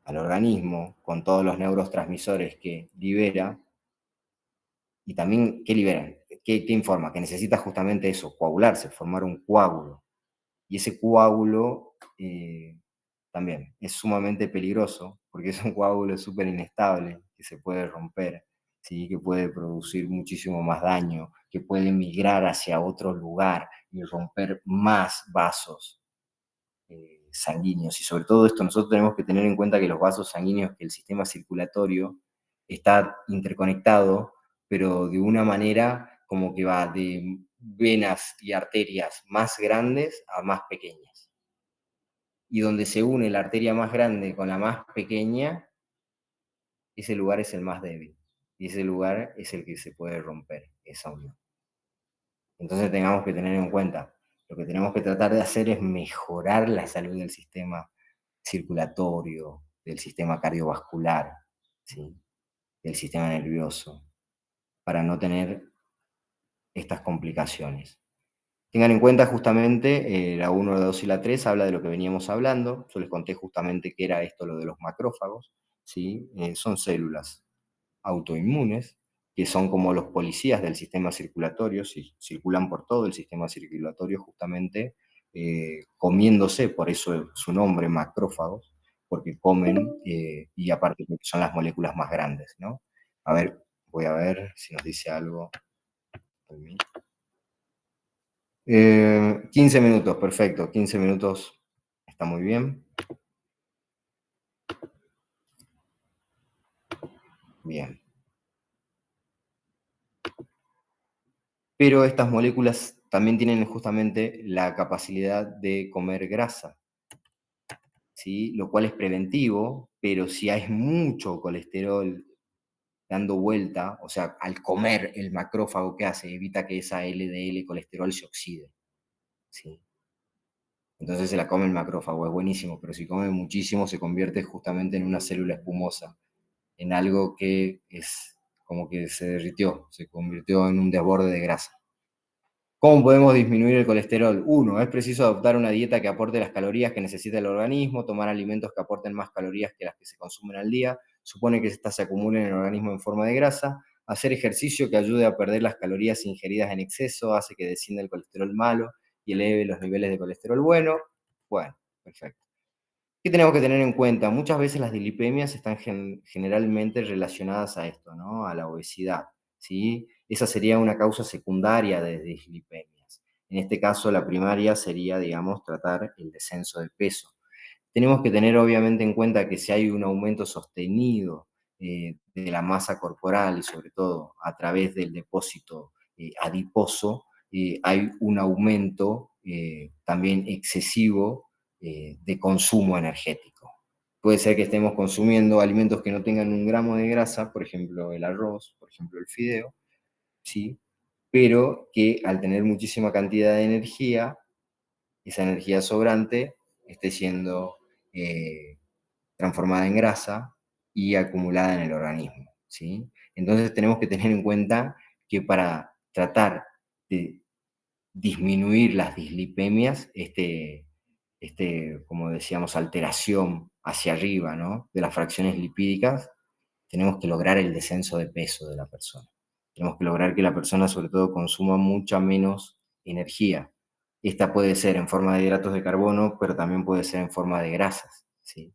al organismo con todos los neurotransmisores que libera, y también, ¿qué liberan? ¿Qué informa? Que necesita justamente eso, coagularse, formar un coágulo. Y ese coágulo también es sumamente peligroso, porque es un coágulo súper inestable, que se puede romper, ¿sí? Que puede producir muchísimo más daño, que puede migrar hacia otro lugar y romper más vasos sanguíneos. Y sobre todo esto nosotros tenemos que tener en cuenta que los vasos sanguíneos, que el sistema circulatorio está interconectado, pero de una manera como que va de venas y arterias más grandes a más pequeñas. Y donde se une la arteria más grande con la más pequeña, ese lugar es el más débil. Y ese lugar es el que se puede romper, esa unión. Entonces tengamos que tener en cuenta, lo que tenemos que tratar de hacer es mejorar la salud del sistema circulatorio, del sistema cardiovascular, ¿sí? Del sistema nervioso, para no tener estas complicaciones. Tengan en cuenta justamente la 1, la 2 y la 3 habla de lo que veníamos hablando. Yo les conté justamente qué era esto, lo de los macrófagos, ¿sí? Son células autoinmunes que son como los policías del sistema circulatorio, circulan por todo el sistema circulatorio justamente comiéndose, por eso su nombre, macrófagos, porque comen y aparte porque son las moléculas más grandes, ¿no? A ver, voy a ver si nos dice algo. 15 minutos, perfecto, 15 minutos está muy bien. Bien. Pero estas moléculas también tienen justamente la capacidad de comer grasa, ¿sí? Lo cual es preventivo, pero si hay mucho colesterol dando vuelta, o sea, al comer el macrófago, ¿qué hace? Evita que esa LDL colesterol se oxide, ¿sí? Entonces se la come el macrófago, es buenísimo, pero si come muchísimo se convierte justamente en una célula espumosa, en algo que es como que se derritió, se convirtió en un desborde de grasa. ¿Cómo podemos disminuir el colesterol? Uno, es preciso adoptar una dieta que aporte las calorías que necesita el organismo, tomar alimentos que aporten más calorías que las que se consumen al día, supone que estas se acumulen en el organismo en forma de grasa, hacer ejercicio que ayude a perder las calorías ingeridas en exceso, hace que descienda el colesterol malo y eleve los niveles de colesterol bueno. Bueno, perfecto. ¿Qué tenemos que tener en cuenta? Muchas veces las dislipemias están generalmente relacionadas a esto, ¿no? A la obesidad, ¿sí? Esa sería una causa secundaria de dislipemias. En este caso, la primaria sería, digamos, tratar el descenso de peso. Tenemos que tener obviamente en cuenta que si hay un aumento sostenido de la masa corporal y sobre todo a través del depósito adiposo, hay un aumento también excesivo de consumo energético. Puede ser que estemos consumiendo alimentos que no tengan un gramo de grasa, por ejemplo el arroz, por ejemplo el fideo, ¿sí? Pero que al tener muchísima cantidad de energía, esa energía sobrante esté siendo transformada en grasa y acumulada en el organismo, ¿sí? Entonces tenemos que tener en cuenta que para tratar de disminuir las dislipemias, como decíamos, alteración hacia arriba, ¿no? De las fracciones lipídicas, tenemos que lograr el descenso de peso de la persona. Tenemos que lograr que la persona, sobre todo, consuma mucha menos energía. Esta puede ser en forma de hidratos de carbono, pero también puede ser en forma de grasas, ¿sí?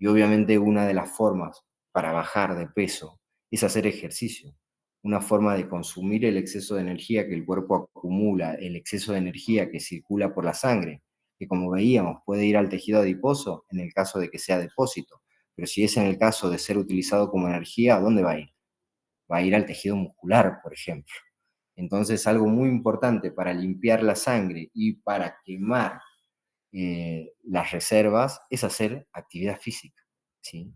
Y obviamente una de las formas para bajar de peso es hacer ejercicio. Una forma de consumir el exceso de energía que el cuerpo acumula, el exceso de energía que circula por la sangre, que como veíamos puede ir al tejido adiposo en el caso de que sea depósito, pero si es en el caso de ser utilizado como energía, ¿a dónde va a ir? Va a ir al tejido muscular, por ejemplo. Entonces, algo muy importante para limpiar la sangre y para quemar las reservas es hacer actividad física, ¿sí?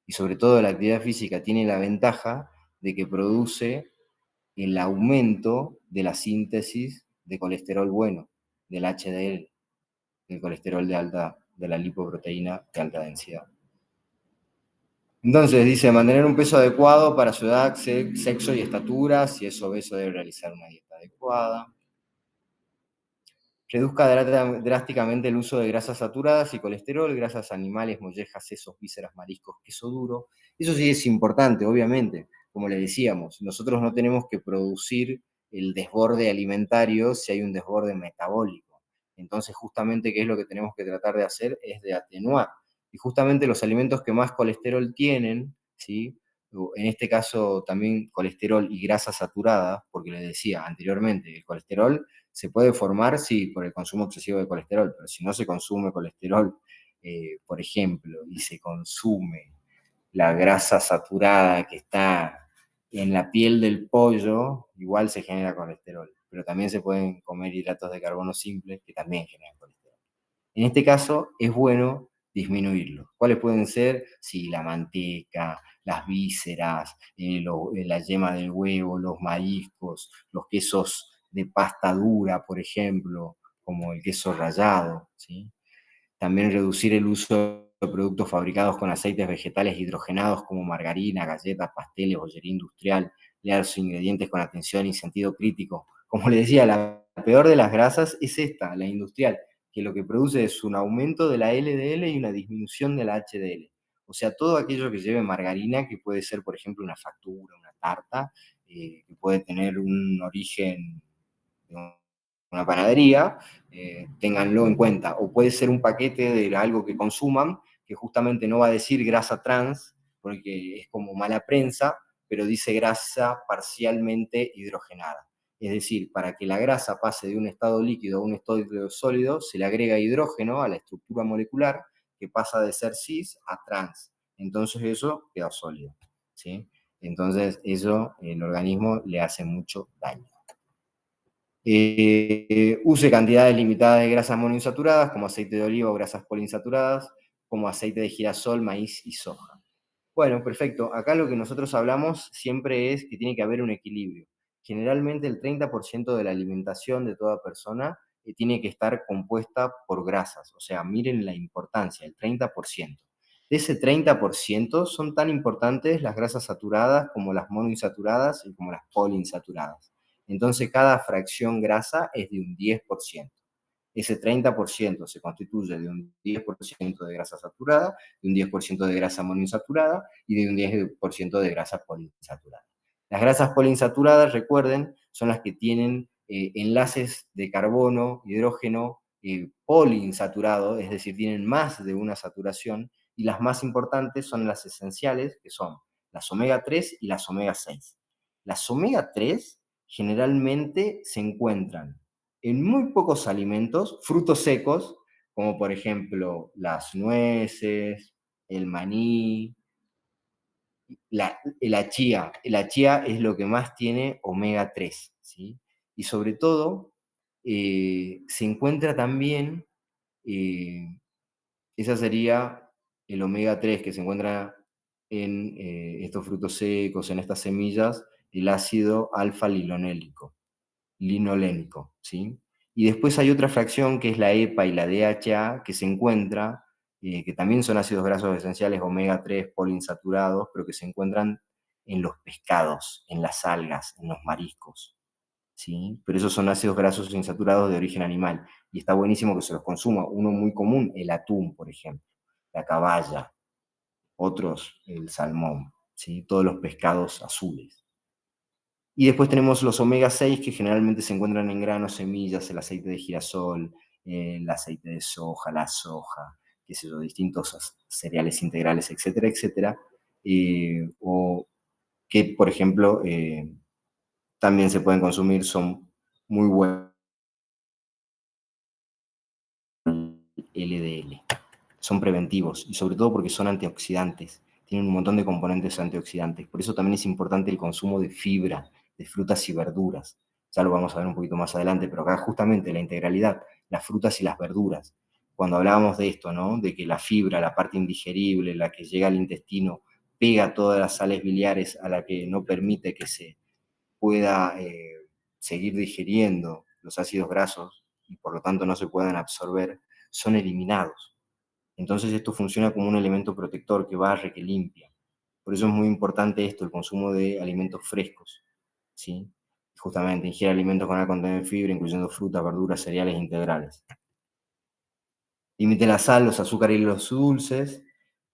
Y sobre todo la actividad física tiene la ventaja de que produce el aumento de la síntesis de colesterol bueno, del HDL, del colesterol de la lipoproteína de alta densidad. Entonces dice, mantener un peso adecuado para su edad, sexo y estatura. Si es obeso debe realizar una dieta adecuada. Reduzca drásticamente el uso de grasas saturadas y colesterol, grasas animales, mollejas, sesos, vísceras, mariscos, queso duro. Eso sí es importante, obviamente. Como le decíamos, nosotros no tenemos que producir el desborde alimentario si hay un desborde metabólico. Entonces, justamente, ¿qué es lo que tenemos que tratar de hacer? Es de atenuar. Y justamente los alimentos que más colesterol tienen, ¿sí? En este caso también colesterol y grasa saturada, porque le decía anteriormente, el colesterol se puede formar, sí, por el consumo excesivo de colesterol, pero si no se consume colesterol, por ejemplo, y se consume la grasa saturada que está en la piel del pollo, igual se genera colesterol. Pero también se pueden comer hidratos de carbono simples que también generan colesterol. En este caso, es bueno disminuirlo. ¿Cuáles pueden ser? Sí, la manteca, las vísceras, la yema del huevo, los mariscos, los quesos de pasta dura, por ejemplo, como el queso rallado, ¿sí? También reducir el uso de productos fabricados con aceites vegetales hidrogenados como margarina, galletas, pasteles, bollería industrial, leer sus ingredientes con atención y sentido crítico. Como le decía, la peor de las grasas es esta, la industrial, que lo que produce es un aumento de la LDL y una disminución de la HDL. O sea, todo aquello que lleve margarina, que puede ser, por ejemplo, una factura, una tarta, que puede tener un origen de una panadería, ténganlo en cuenta. O puede ser un paquete de algo que consuman, que justamente no va a decir grasa trans, porque es como mala prensa, pero dice grasa parcialmente hidrogenada. Es decir, para que la grasa pase de un estado líquido a un estado sólido, se le agrega hidrógeno a la estructura molecular, que pasa de ser cis a trans. Entonces eso queda sólido, ¿sí? Entonces eso el organismo le hace mucho daño. Use cantidades limitadas de grasas monoinsaturadas, como aceite de oliva o grasas poliinsaturadas, como aceite de girasol, maíz y soja. Bueno, perfecto. Acá lo que nosotros hablamos siempre es que tiene que haber un equilibrio. Generalmente el 30% de la alimentación de toda persona tiene que estar compuesta por grasas. O sea, miren la importancia, el 30%. De ese 30% son tan importantes las grasas saturadas como las monoinsaturadas y como las poliinsaturadas. Entonces, cada fracción grasa es de un 10%. Ese 30% se constituye de un 10% de grasa saturada, de un 10% de grasa monoinsaturada y de un 10% de grasa poliinsaturada. Las grasas poliinsaturadas, recuerden, son las que tienen enlaces de carbono, hidrógeno, poliinsaturado, es decir, tienen más de una saturación, y las más importantes son las esenciales, que son las omega 3 y las omega 6. Las omega 3 generalmente se encuentran en muy pocos alimentos, frutos secos, como por ejemplo las nueces, el maní, la chía. La chía es lo que más tiene omega 3, ¿sí? Y sobre todo, se encuentra también, eh, esa sería el omega 3 que se encuentra en estos frutos secos, en estas semillas, el ácido alfa-linolénico, ¿sí? Y después hay otra fracción que es la EPA y la DHA que se encuentra, que también son ácidos grasos esenciales omega 3 poliinsaturados, pero que se encuentran en los pescados, en las algas, en los mariscos, ¿sí? Pero esos son ácidos grasos insaturados de origen animal y está buenísimo que se los consuma. Uno muy común, el atún, por ejemplo, la caballa, otros, el salmón, ¿sí? Todos los pescados azules. Y después tenemos los omega 6 que generalmente se encuentran en granos, semillas, el aceite de girasol, el aceite de soja, la soja, qué sé yo, distintos cereales integrales, etcétera, etcétera. O que, por ejemplo, también se pueden consumir, son muy buenos LDL. Son preventivos y sobre todo porque son antioxidantes. Tienen un montón de componentes antioxidantes. Por eso también es importante el consumo de fibra, de frutas y verduras. Ya lo vamos a ver un poquito más adelante, pero acá justamente la integralidad, las frutas y las verduras. Cuando hablábamos de esto, ¿no? De que la fibra, la parte indigerible, la que llega al intestino, pega todas las sales biliares a la que no permite que se pueda seguir digiriendo los ácidos grasos y por lo tanto no se puedan absorber, son eliminados. Entonces esto funciona como un elemento protector que barre, que limpia. Por eso es muy importante esto, el consumo de alimentos frescos, ¿sí? Justamente ingiere alimentos con alto contenido de fibra, incluyendo frutas, verduras, cereales integrales. Limite la sal, los azúcares y los dulces.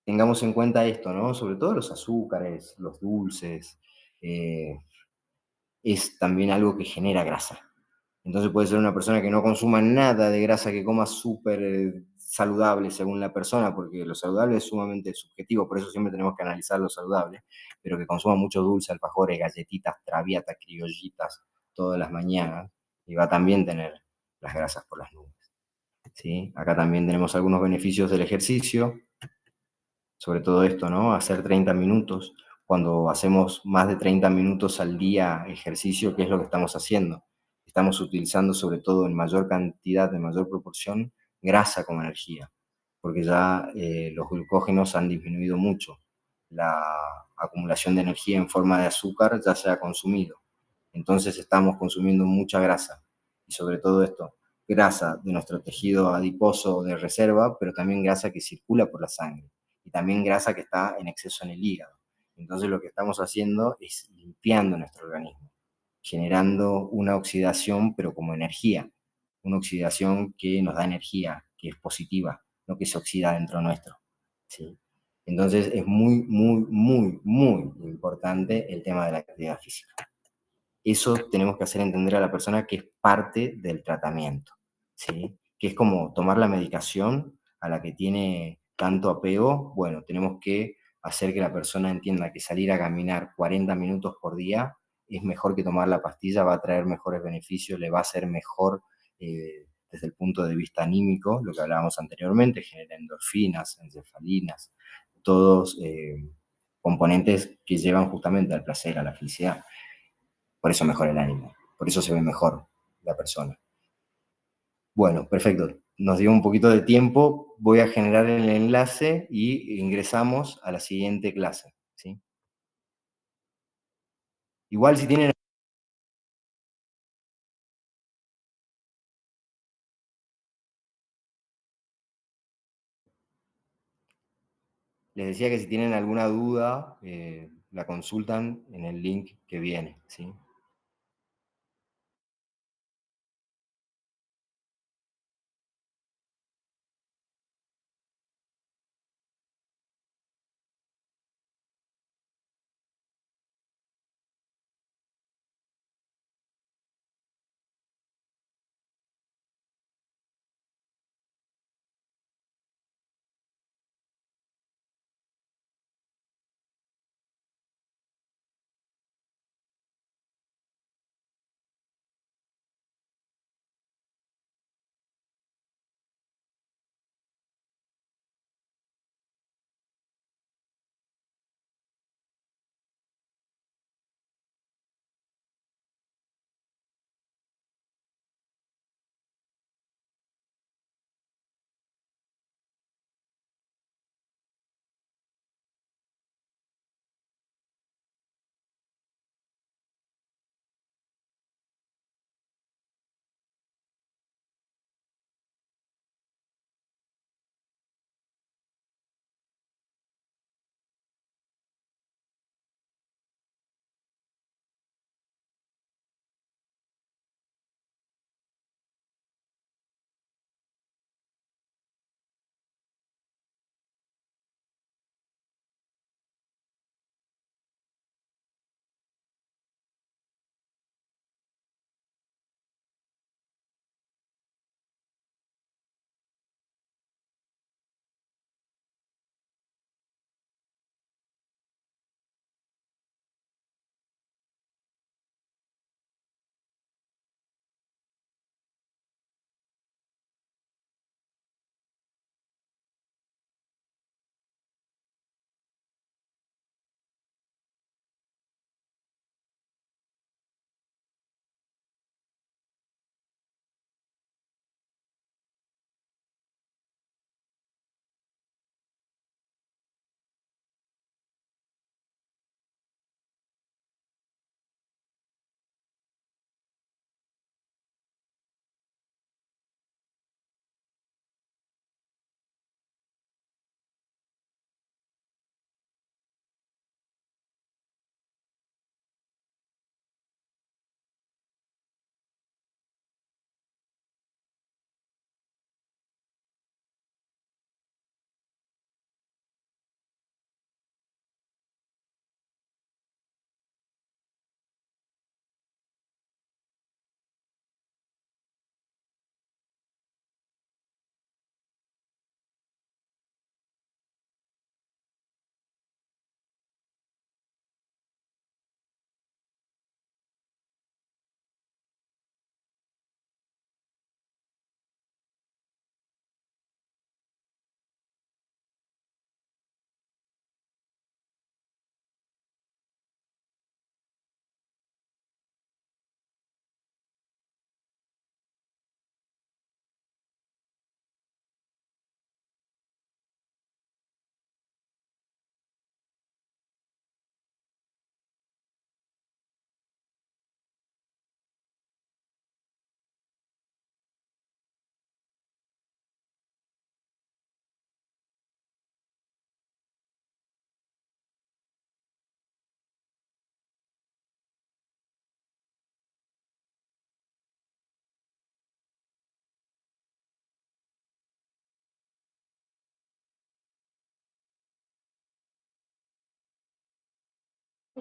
Tengamos en cuenta esto, ¿no? Sobre todo los azúcares, los dulces, es también algo que genera grasa. Entonces puede ser una persona que no consuma nada de grasa, que coma súper saludable según la persona, porque lo saludable es sumamente subjetivo, por eso siempre tenemos que analizar lo saludable, pero que consuma mucho dulce, alfajores, galletitas, traviatas, criollitas todas las mañanas, y va a también tener las grasas por las nubes. ¿Sí? Acá también tenemos algunos beneficios del ejercicio, sobre todo esto, ¿no? Hacer 30 minutos. Cuando hacemos más de 30 minutos al día ejercicio, ¿qué es lo que estamos haciendo? Estamos utilizando sobre todo en mayor cantidad, en mayor proporción, grasa como energía, porque ya los glucógenos han disminuido mucho. La acumulación de energía en forma de azúcar ya se ha consumido. Entonces estamos consumiendo mucha grasa. Y sobre todo esto, grasa de nuestro tejido adiposo de reserva, pero también grasa que circula por la sangre y también grasa que está en exceso en el hígado. Entonces lo que estamos haciendo es limpiando nuestro organismo, generando una oxidación, pero como energía, una oxidación que nos da energía, que es positiva, no que se oxida dentro nuestro. ¿Sí? Entonces es muy, muy, muy, muy importante el tema de la actividad física. Eso tenemos que hacer entender a la persona que es parte del tratamiento, ¿sí? Que es como tomar la medicación a la que tiene tanto apego. Bueno, tenemos que hacer que la persona entienda que salir a caminar 40 minutos por día es mejor que tomar la pastilla, va a traer mejores beneficios, le va a hacer mejor desde el punto de vista anímico, lo que hablábamos anteriormente, genera endorfinas, encefalinas, todos componentes que llevan justamente al placer, a la felicidad. Por eso mejora el ánimo, por eso se ve mejor la persona. Bueno, perfecto. Nos dio un poquito de tiempo, voy a generar el enlace y ingresamos a la siguiente clase, ¿sí? Igual si tienen, les decía que si tienen alguna duda, la consultan en el link que viene, ¿sí?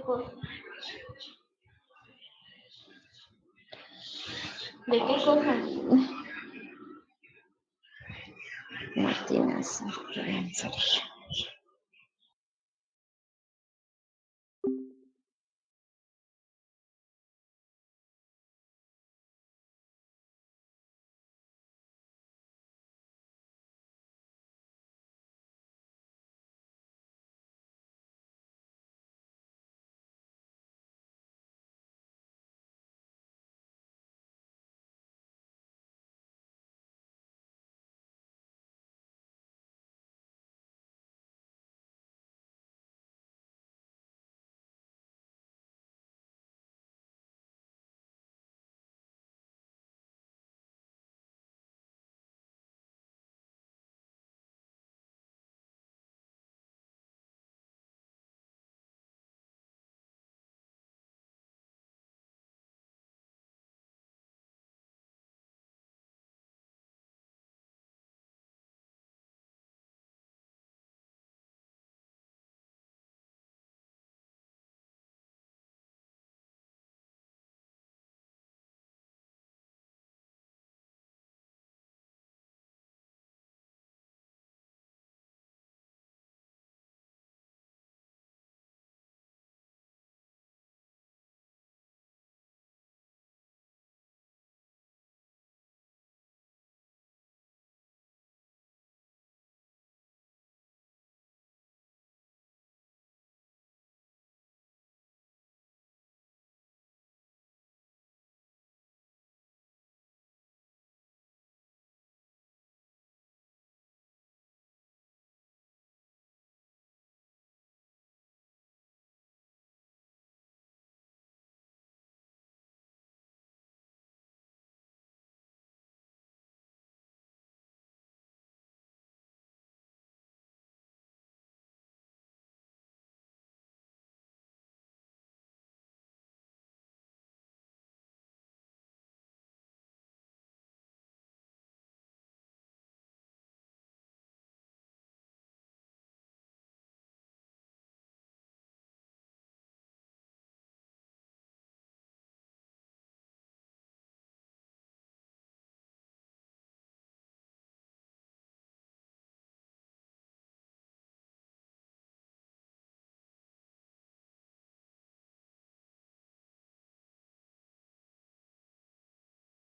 cosa? ¿De qué cosa? Martínez, Sergio.